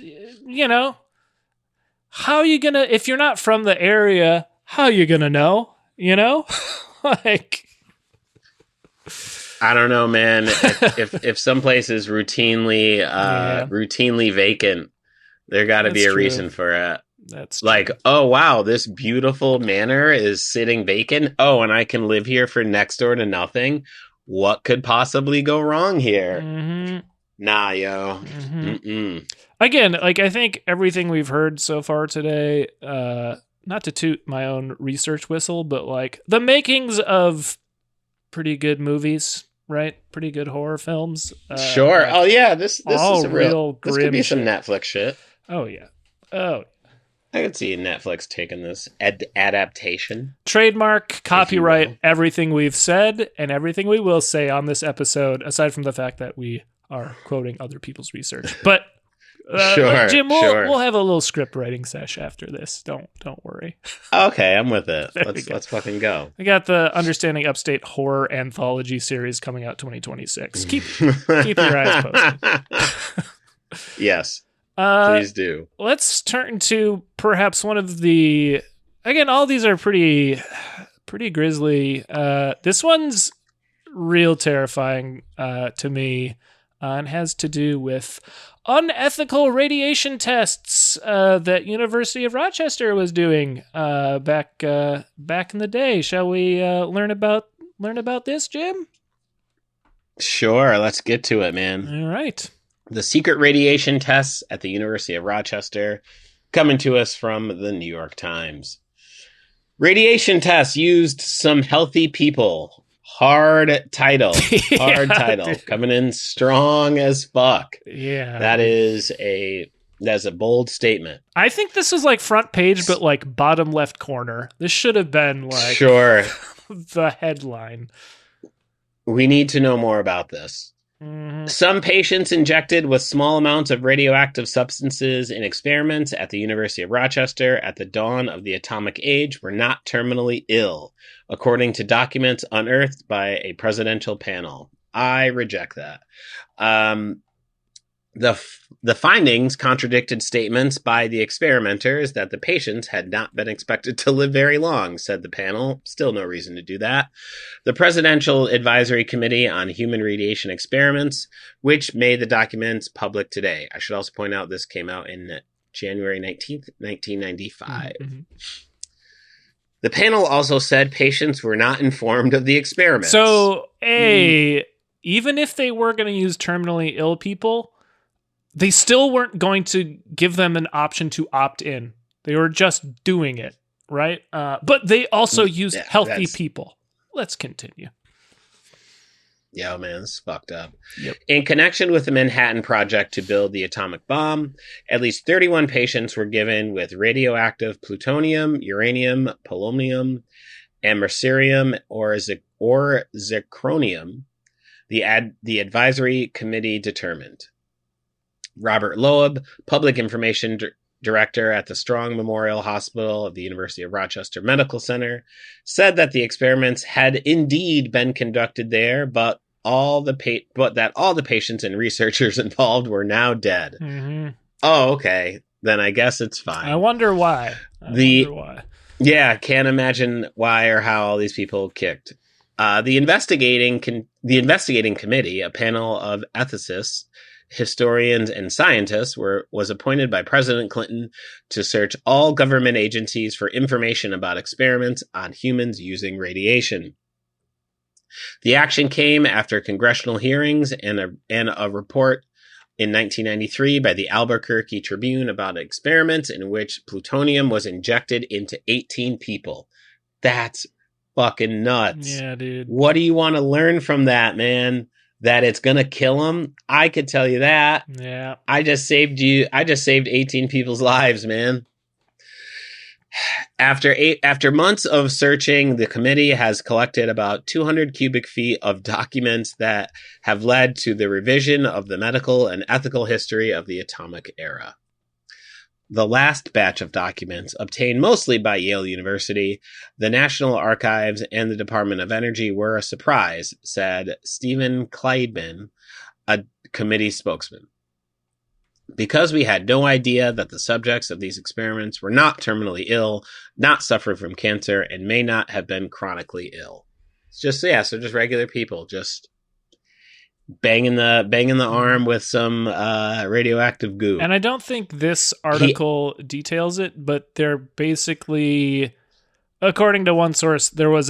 how are you gonna, if you're not from the area, how are you gonna know? Like, I don't know, man. if some place is routinely vacant, there got to be a reason for it. That's like, true. Oh wow, this beautiful manor is sitting vacant. Oh, and I can live here for next door to nothing. What could possibly go wrong here? Mm-hmm. Nah, yo. Mm-hmm. Again, like, I think everything we've heard so far today, not to toot my own research whistle, but like the makings of pretty good movies, right? Pretty good horror films. Sure. Like, oh yeah, this is a real this could be shit. some Netflix shit. Oh yeah. Oh. I could see Netflix taking this adaptation. Trademark, copyright, everything we've said and everything we will say on this episode, aside from the fact that we are quoting other people's research. But sure, Jim, we'll have a little script writing sesh after this. Don't worry. Okay, I'm with it. Let's fucking go. I got the Understanding Upstate horror anthology series coming out 2026. Keep your eyes posted. Yes. Please do. Let's turn to perhaps one of the... Again, all these are pretty grisly. This one's real terrifying to me, and has to do with unethical radiation tests that University of Rochester was doing back in the day. Shall we learn about this, Jim? Sure. Let's get to it, man. All right. The secret radiation tests at the University of Rochester, coming to us from the New York Times. Radiation tests used some healthy people. Hard title. Hard title. Dude. Coming in strong as fuck. Yeah. That's a bold statement. I think this is like front page, but like bottom left corner. This should have been like sure the headline. We need to know more about this. Mm-hmm. Some patients injected with small amounts of radioactive substances in experiments at the University of Rochester at the dawn of the atomic age were not terminally ill, according to documents unearthed by a presidential panel. I reject that. The findings contradicted statements by the experimenters that the patients had not been expected to live very long, said the panel. Still no reason to do that. The Presidential Advisory Committee on Human Radiation Experiments, which made the documents public today. I should also point out this came out in January 19th, 1995. Mm-hmm. The panel also said patients were not informed of the experiments. So, even if they were going to use terminally ill people, they still weren't going to give them an option to opt in. They were just doing it, right? But they also used healthy people. Let's continue. Yeah, man, this is fucked up. Yep. In connection with the Manhattan Project to build the atomic bomb, at least 31 patients were given with radioactive plutonium, uranium, polonium, americium, or zirconium, the advisory committee determined. Robert Loeb, Public Information Director at the Strong Memorial Hospital of the University of Rochester Medical Center, said that the experiments had indeed been conducted there, but that all the patients and researchers involved were now dead. Mm-hmm. Oh, okay. Then I guess it's fine. I wonder why. Yeah, can't imagine why or how all these people kicked. The investigating committee, a panel of ethicists, historians, and scientists, was appointed by President Clinton to search all government agencies for information about experiments on humans using radiation. The action came after congressional hearings and a report in 1993 by the Albuquerque Tribune about experiments in which plutonium was injected into 18 people. That's fucking nuts. Yeah, dude. What do you want to learn from that, man? That it's going to kill them? I could tell you that. Yeah. I just saved 18 people's lives, man. After months of searching, the committee has collected about 200 cubic feet of documents that have led to the revision of the medical and ethical history of the atomic era. The last batch of documents, obtained mostly by Yale University, the National Archives, and the Department of Energy, were a surprise, said Stephen Kleidman, a committee spokesman. Because we had no idea that the subjects of these experiments were not terminally ill, not suffering from cancer, and may not have been chronically ill. It's just, so just regular people, just banging the arm with some radioactive goo. And I don't think this article details it, but they're basically, according to one source, there was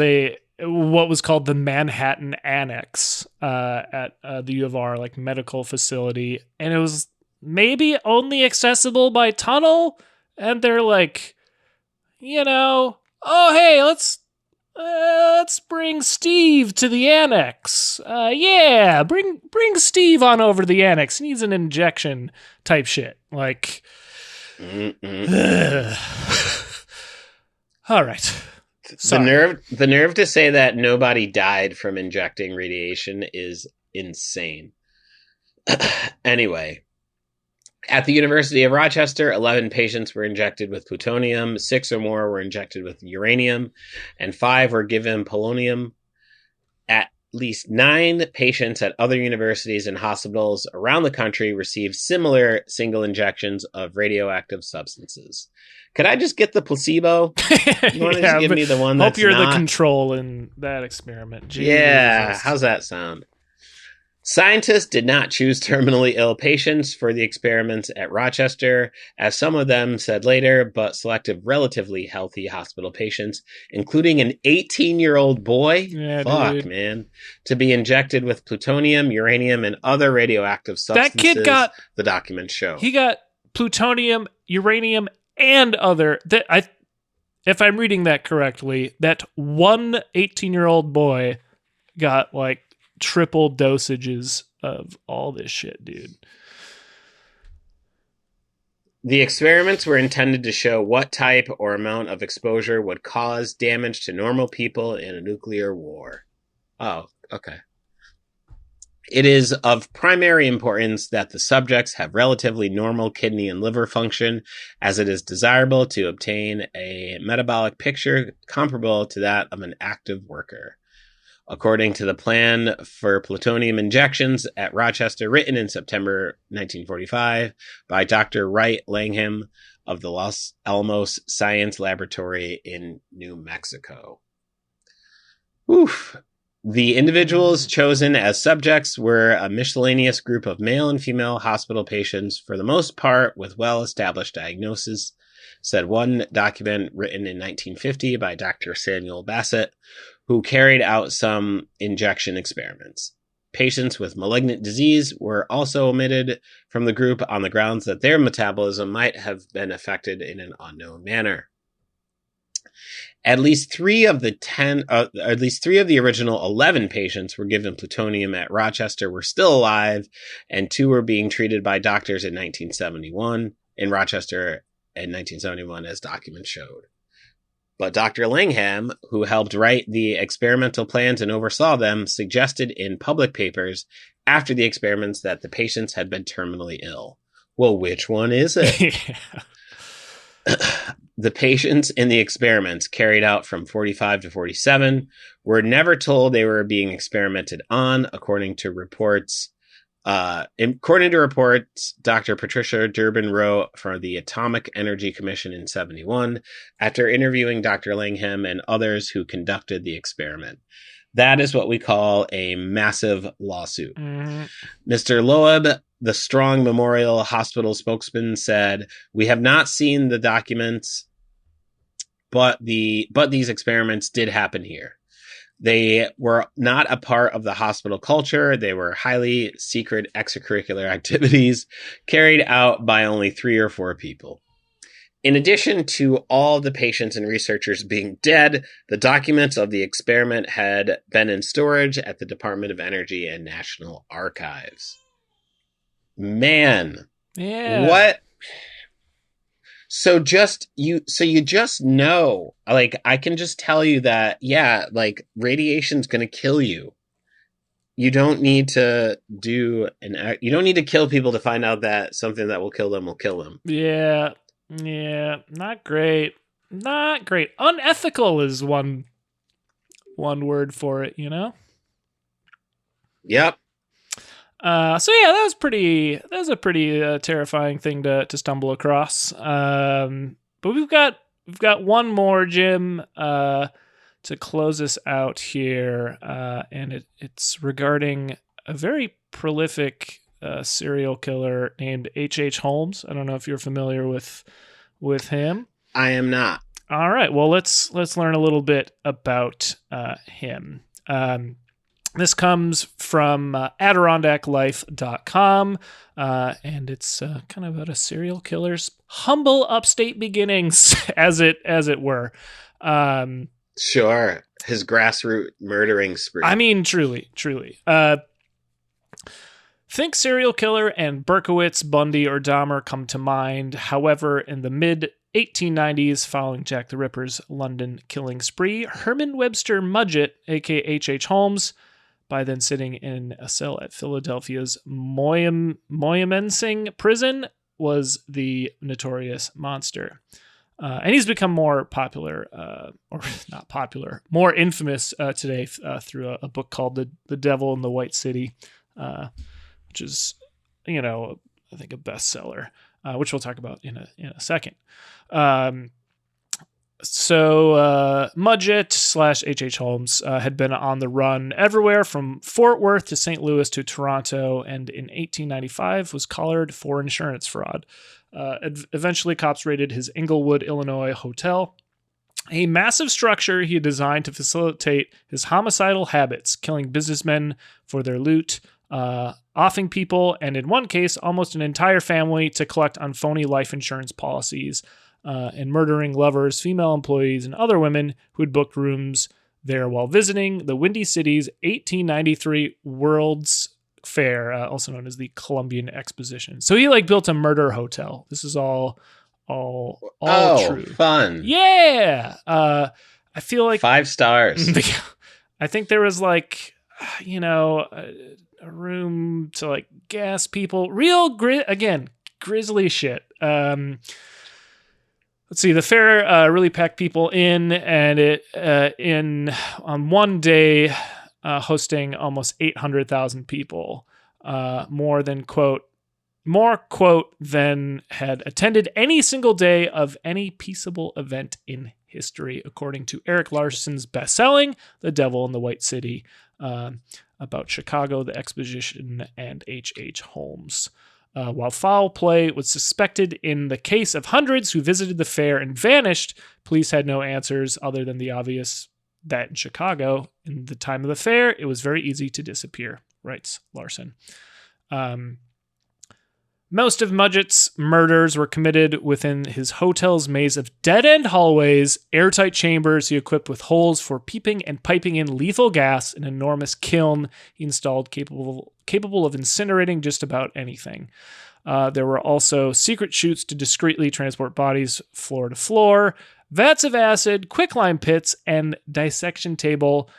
what was called the Manhattan Annex at the U of R, like medical facility, and it was maybe only accessible by tunnel, and they're like, oh hey, let's bring Steve to the annex. Bring Steve on over to the annex. He needs an injection type shit. Like, all right. Sorry. The nerve to say that nobody died from injecting radiation is insane. Anyway. At the University of Rochester, 11 patients were injected with plutonium, 6 or more were injected with uranium, and 5 were given polonium. At least 9 patients at other universities and hospitals around the country received similar single injections of radioactive substances. Could I just get the placebo? You want to just give me the one that's hope you're not? The control in that experiment. Jesus. Yeah, how's that sound? Scientists did not choose terminally ill patients for the experiments at Rochester, as some of them said later, but selected relatively healthy hospital patients, including an 18-year-old boy, man, to be injected with plutonium, uranium, and other radioactive substances. That kid got, the documents show. He got plutonium, uranium, and other. If I'm reading that correctly, that one 18-year-old boy got like triple dosages of all this shit, dude. The experiments were intended to show what type or amount of exposure would cause damage to normal people in a nuclear war. Oh, okay. It is of primary importance that the subjects have relatively normal kidney and liver function, as it is desirable to obtain a metabolic picture comparable to that of an active worker. according to the plan for plutonium injections at Rochester, written in September 1945 by Dr. Wright Langham of the Los Alamos Science Laboratory in New Mexico. Oof. The individuals chosen as subjects were a miscellaneous group of male and female hospital patients, for the most part with well-established diagnoses, said one document written in 1950 by Dr. Samuel Bassett, who carried out some injection experiments. Patients with malignant disease were also omitted from the group on the grounds that their metabolism might have been affected in an unknown manner. At least three of the original 11 patients were given plutonium at Rochester were still alive, and 2 were being treated by doctors in Rochester in 1971, as documents showed. But Dr. Langham, who helped write the experimental plans and oversaw them, suggested in public papers after the experiments that the patients had been terminally ill. Well, which one is it? The patients in the experiments, carried out from 45 to 47, were never told they were being experimented on, according to reports. Dr. Patricia Durbin wrote for the Atomic Energy Commission in 1971, after interviewing Dr. Langham and others who conducted the experiment. That is what we call a massive lawsuit. Mm-hmm. Mr. Loeb, the Strong Memorial Hospital spokesman, said, "We have not seen the documents, but these experiments did happen here. They were not a part of the hospital culture. They were highly secret extracurricular activities carried out by only 3 or 4 people. In addition to all the patients and researchers being dead, the documents of the experiment had been in storage at the Department of Energy and National Archives." Man. Yeah. What? So you just know, like, I can just tell you that, yeah, like, radiation's going to kill you. You don't need to you don't need to kill people to find out that something that will kill them will kill them. Yeah. Yeah. Not great. Not great. Unethical is one word for it, you know? Yep. So yeah, that was a pretty terrifying thing to stumble across. But we've got one more, Jim, to close us out here, and it's regarding a very prolific serial killer named H.H. Holmes. I don't know if you're familiar with him. I am not. All right. Well, let's learn a little bit about him. This comes from AdirondackLife.com, and it's kind of about a serial killer's humble upstate beginnings, as it were. Sure, his grassroots murdering spree. I mean, truly. Think serial killer and Berkowitz, Bundy, or Dahmer come to mind. However, in the mid-1890s, following Jack the Ripper's London killing spree, Herman Webster Mudgett, a.k.a. H.H. Holmes, by then sitting in a cell at Philadelphia's Moyamensing prison, was the notorious monster. And he's become more popular, or not popular, more infamous today through a book called The Devil in the White City, which is, I think a bestseller, which we'll talk about in a second. So Mudgett / H.H. Holmes had been on the run everywhere from Fort Worth to St. Louis to Toronto, and in 1895 was collared for insurance fraud. Eventually, cops raided his Englewood, Illinois hotel, a massive structure he had designed to facilitate his homicidal habits, killing businessmen for their loot, offing people, and in one case, almost an entire family to collect on phony life insurance policies, and murdering lovers, female employees, and other women who had booked rooms there while visiting the Windy City's 1893 World's Fair, also known as the Columbian Exposition. So he built a murder hotel. This is all true. Fun. Yeah. I feel like 5 stars. I think there was a room to gas people. Real grisly shit. Let's see. The fair really packed people in, and on one day, hosting almost 800,000 people, more, than had attended any single day of any peaceable event in history, according to Eric Larson's best-selling The Devil in the White City, about Chicago, the Exposition, and H.H. Holmes. While foul play was suspected in the case of hundreds who visited the fair and vanished, police had no answers other than the obvious that in Chicago, in the time of the fair, it was very easy to disappear, writes Larson. Most of Mudgett's murders were committed within his hotel's maze of dead-end hallways, airtight chambers he equipped with holes for peeping and piping in lethal gas, an enormous kiln he installed capable of incinerating just about anything. There were also secret chutes to discreetly transport bodies floor to floor, vats of acid, quicklime pits, and dissection table.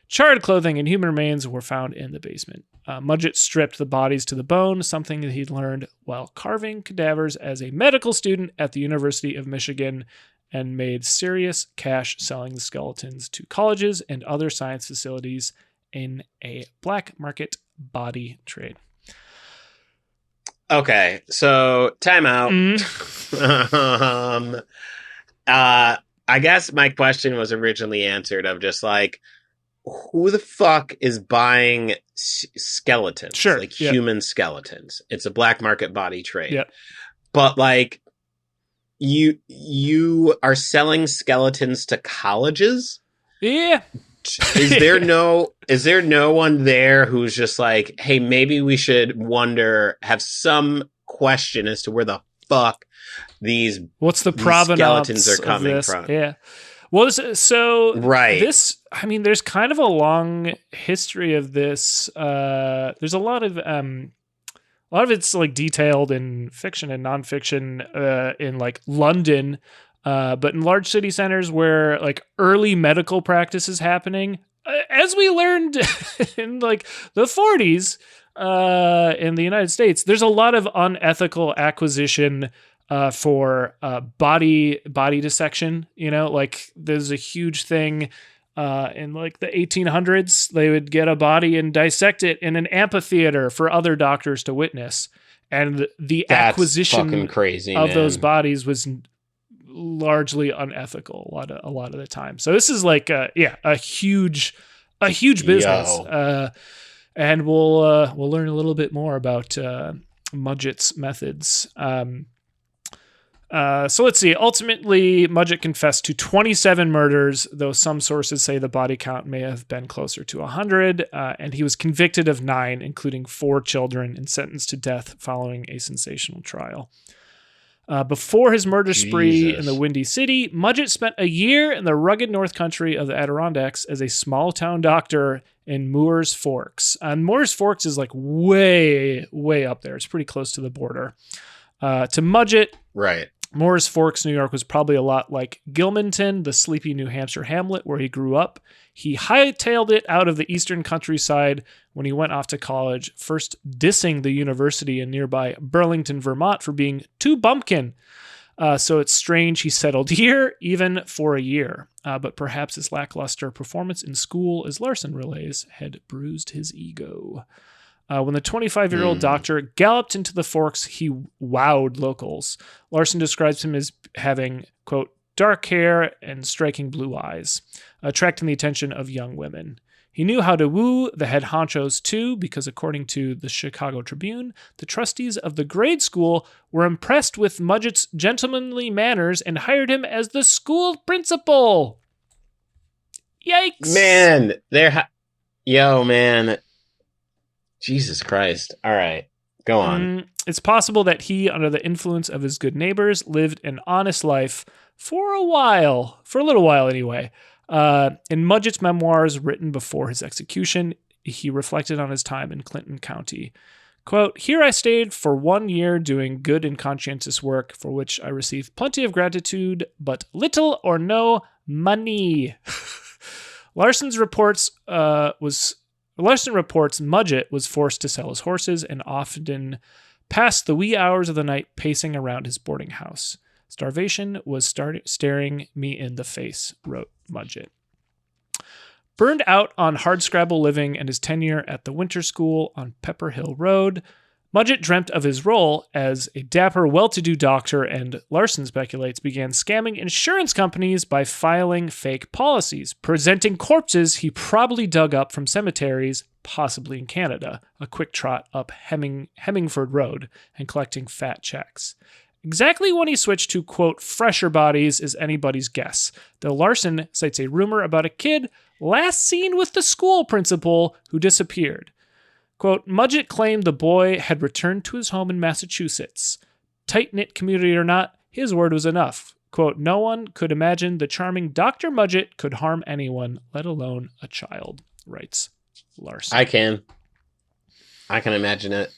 Charred clothing and human remains were found in the basement. Mudgett stripped the bodies to the bone, something that he'd learned while carving cadavers as a medical student at the University of Michigan, and made serious cash selling the skeletons to colleges and other science facilities in a black market body trade. Okay, so time out. I guess my question was originally answered of just like, who the fuck is buying skeletons? Sure. Like human skeletons. It's a black market body trade. Yeah. But like you are selling skeletons to colleges? Yeah. Is there no one there who's just like, hey, maybe we should have some question as to where the fuck what's the provenance skeletons are coming of this? from? Yeah. Well, so right. There's kind of a long history of this. There's a lot of it's like detailed in fiction and nonfiction in like London, but in large city centers where like early medical practice is happening, as we learned in like the 40s in the United States, there's a lot of unethical acquisition for body dissection. Like there's a huge thing in like the 1800s. They would get a body and dissect it in an amphitheater for other doctors to witness, and the acquisition of those bodies was largely unethical a lot of the time. So this is like a huge business. And we'll learn a little bit more about Mudgett's methods. So let's see. Ultimately, Mudgett confessed to 27 murders, though some sources say the body count may have been closer to 100, and he was convicted of 9, including 4 children, and sentenced to death following a sensational trial. Before his murder spree in the Windy City, Mudgett spent a year in the rugged north country of the Adirondacks as a small-town doctor in Moores Forks. And Moores Forks is like way, way up there. It's pretty close to the border. To Mudgett, right. Moores Forks, New York was probably a lot like Gilmanton, the sleepy New Hampshire hamlet where he grew up. He hightailed it out of the eastern countryside when he went off to college, first dissing the university in nearby Burlington, Vermont for being too bumpkin. So it's strange he settled here, even for a year. But perhaps his lackluster performance in school, as Larson relays, had bruised his ego. When the 25-year-old doctor galloped into the Forks, he wowed locals. Larson describes him as having, quote, dark hair and striking blue eyes, attracting the attention of young women. He knew how to woo the head honchos, too, because according to the Chicago Tribune, the trustees of the grade school were impressed with Mudgett's gentlemanly manners and hired him as the school principal. Yikes! Man, man. Jesus Christ. All right. Go on. It's possible that he, under the influence of his good neighbors, lived an honest life for a little while anyway. In Mudgett's memoirs written before his execution, he reflected on his time in Clinton County. Quote, "Here I stayed for 1 year doing good and conscientious work for which I received plenty of gratitude, but little or no money." Larson reports Mudgett was forced to sell his horses and often passed the wee hours of the night pacing around his boarding house. "Starvation was staring me in the face," wrote Mudgett. Burned out on hardscrabble living and his tenure at the winter school on Pepper Hill Road, Mudgett dreamt of his role as a dapper, well-to-do doctor, and Larson speculates began scamming insurance companies by filing fake policies, presenting corpses he probably dug up from cemeteries, possibly in Canada, a quick trot up Hemmingford Road, and collecting fat checks. Exactly when he switched to, quote, fresher bodies is anybody's guess, though Larson cites a rumor about a kid last seen with the school principal who disappeared. Quote, Mudgett claimed the boy had returned to his home in Massachusetts. Tight-knit community or not, his word was enough. Quote, no one could imagine the charming Dr. Mudgett could harm anyone, let alone a child, writes Larson. I can imagine it.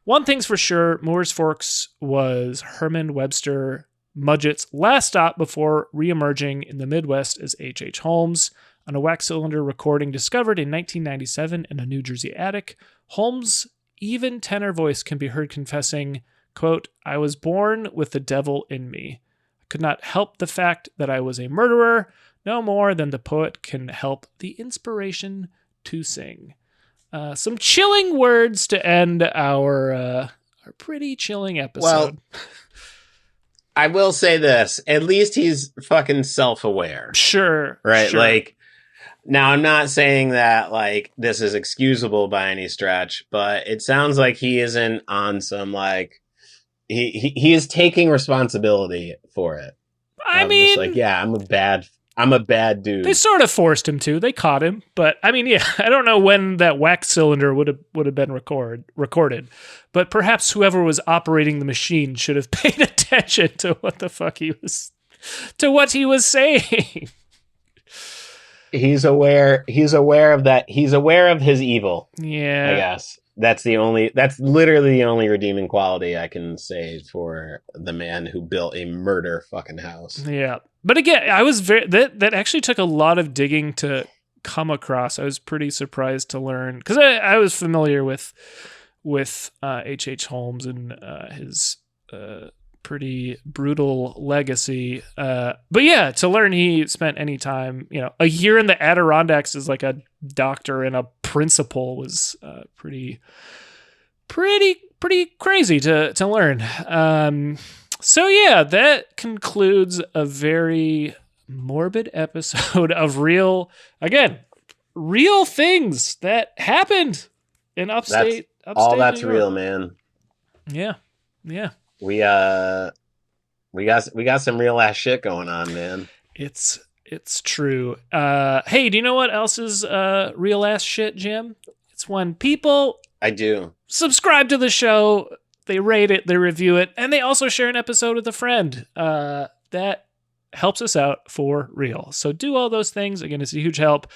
One thing's for sure, Moore's Forks was Herman Webster Mudgett's last stop before reemerging in the Midwest as H.H. Holmes. On a wax cylinder recording discovered in 1997 in a New Jersey attic, Holmes' even tenor voice can be heard confessing, quote, I was born with the devil in me. I could not help the fact that I was a murderer, no more than the poet can help the inspiration to sing. Some chilling words to end our pretty chilling episode. Well, I will say this. At least he's fucking self-aware. Sure. Right? Sure. Like, now I'm not saying that, like, this is excusable by any stretch, but it sounds like he isn't on some, like, he is taking responsibility for it. I mean, just like, yeah, I'm a bad dude. They sort of forced him to. They caught him, but I mean, yeah, I don't know when that wax cylinder would have been recorded, but perhaps whoever was operating the machine should have paid attention to what the fuck he was saying. He's aware of that. He's aware of his evil. Yeah, I guess that's literally the only redeeming quality I can say for the man who built a murder fucking house. Yeah. But again, I was that actually took a lot of digging to come across. I was pretty surprised to learn, because I was familiar with H.H. Holmes and his pretty brutal legacy. But yeah, to learn he spent any time, a year in the Adirondacks as like a doctor and a principal was pretty crazy to learn. So yeah, that concludes a very morbid episode of real things that happened in upstate. All that's New York. real, man. Yeah. We got some real ass shit going on, man. It's true. Hey, do you know what else is real ass shit, Jim? It's when people I do subscribe to the show. They rate it, they review it, and they also share an episode with a friend. That helps us out for real. So do all those things. Again, it's a huge help.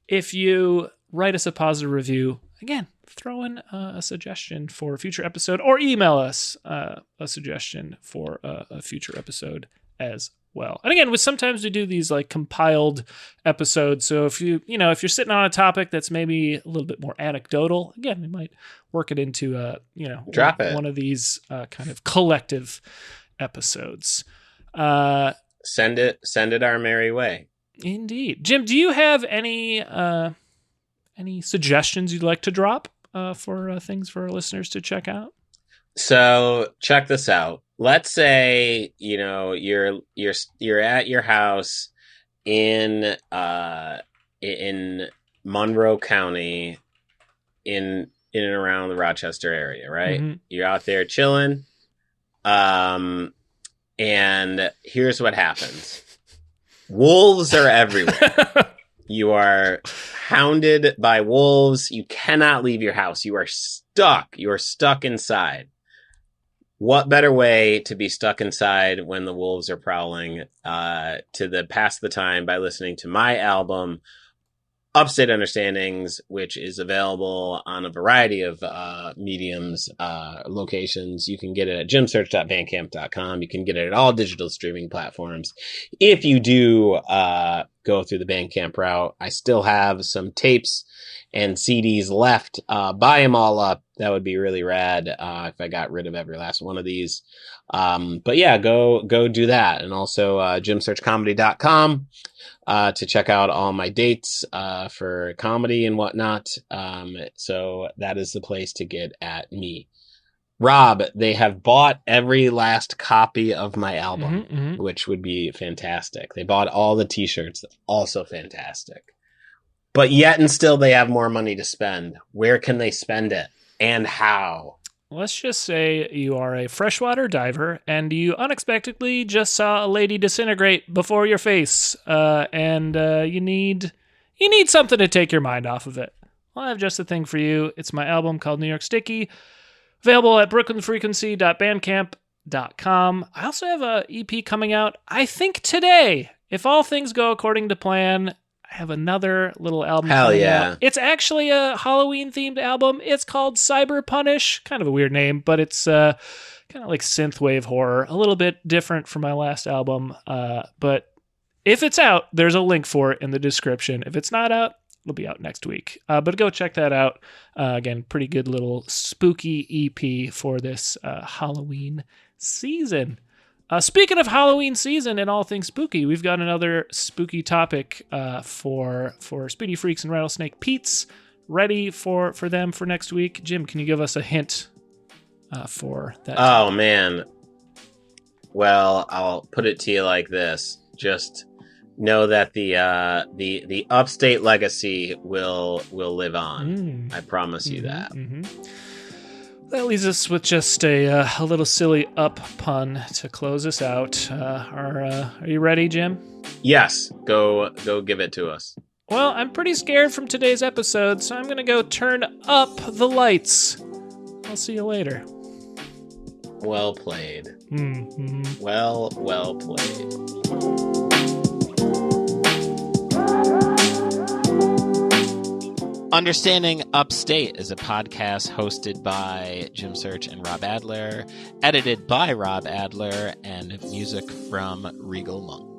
If you write us a positive review, again, throw in a suggestion for a future episode, or email us a suggestion for a future episode as well. And again, sometimes we do these like compiled episodes. So if if you're sitting on a topic that's maybe a little bit more anecdotal, again, we might work it into one of these kind of collective episodes. Send it our merry way. Indeed. Jim, do you have any suggestions you'd like to drop for things for our listeners to check out? So check this out. Let's say, you're at your house in Monroe County in and around the Rochester area, right? Mm-hmm. You're out there chilling. And here's what happens. Wolves are everywhere. You are hounded by wolves. You cannot leave your house. You are stuck. You are stuck inside. What better way to be stuck inside when the wolves are prowling to pass the time by listening to my album, Upstate Understandings, which is available on a variety of mediums, locations. You can get it at jimsearch.bandcamp.com. You can get it at all digital streaming platforms. If you do go through the Bandcamp route, I still have some tapes and CDs left. Buy them all up. That would be really rad if I got rid of every last one of these. But yeah, go do that. And also jimsearchcomedy.com to check out all my dates for comedy and whatnot. So that is the place to get at me. Rob, they have bought every last copy of my album, which would be fantastic. They bought all the t-shirts, also fantastic. But yet and still they have more money to spend. Where can they spend it? And how? Let's just say you are a freshwater diver and you unexpectedly just saw a lady disintegrate before your face, and you need something to take your mind off of it. Well, I have just the thing for you. It's my album called New York Sticky, available at brooklynfrequency.bandcamp.com. I also have a EP coming out, I think today. If all things go according to plan, I have another little album coming out. It's actually a Halloween-themed album. It's called Cyber Punish. Kind of a weird name, but it's kind of like synthwave horror. A little bit different from my last album. But if it's out, there's a link for it in the description. If it's not out, it'll be out next week. But go check that out. Again, pretty good little spooky EP for this Halloween season. Speaking of Halloween season and all things spooky, we've got another spooky topic for Speedy Freaks and Rattlesnake Pete's ready for them for next week. Jim, can you give us a hint for that? Oh, man. Well, I'll put it to you like this. Just know that the Upstate legacy will live on. I promise you that. That leaves us with just a little silly up pun to close us out. Are you ready, Jim? Yes. Go give it to us. Well, I'm pretty scared from today's episode, so I'm going to go turn up the lights. I'll see you later. Well played. Well played. Understanding Upstate is a podcast hosted by Jim Search and Rob Adler, edited by Rob Adler, and music from Regal Monk.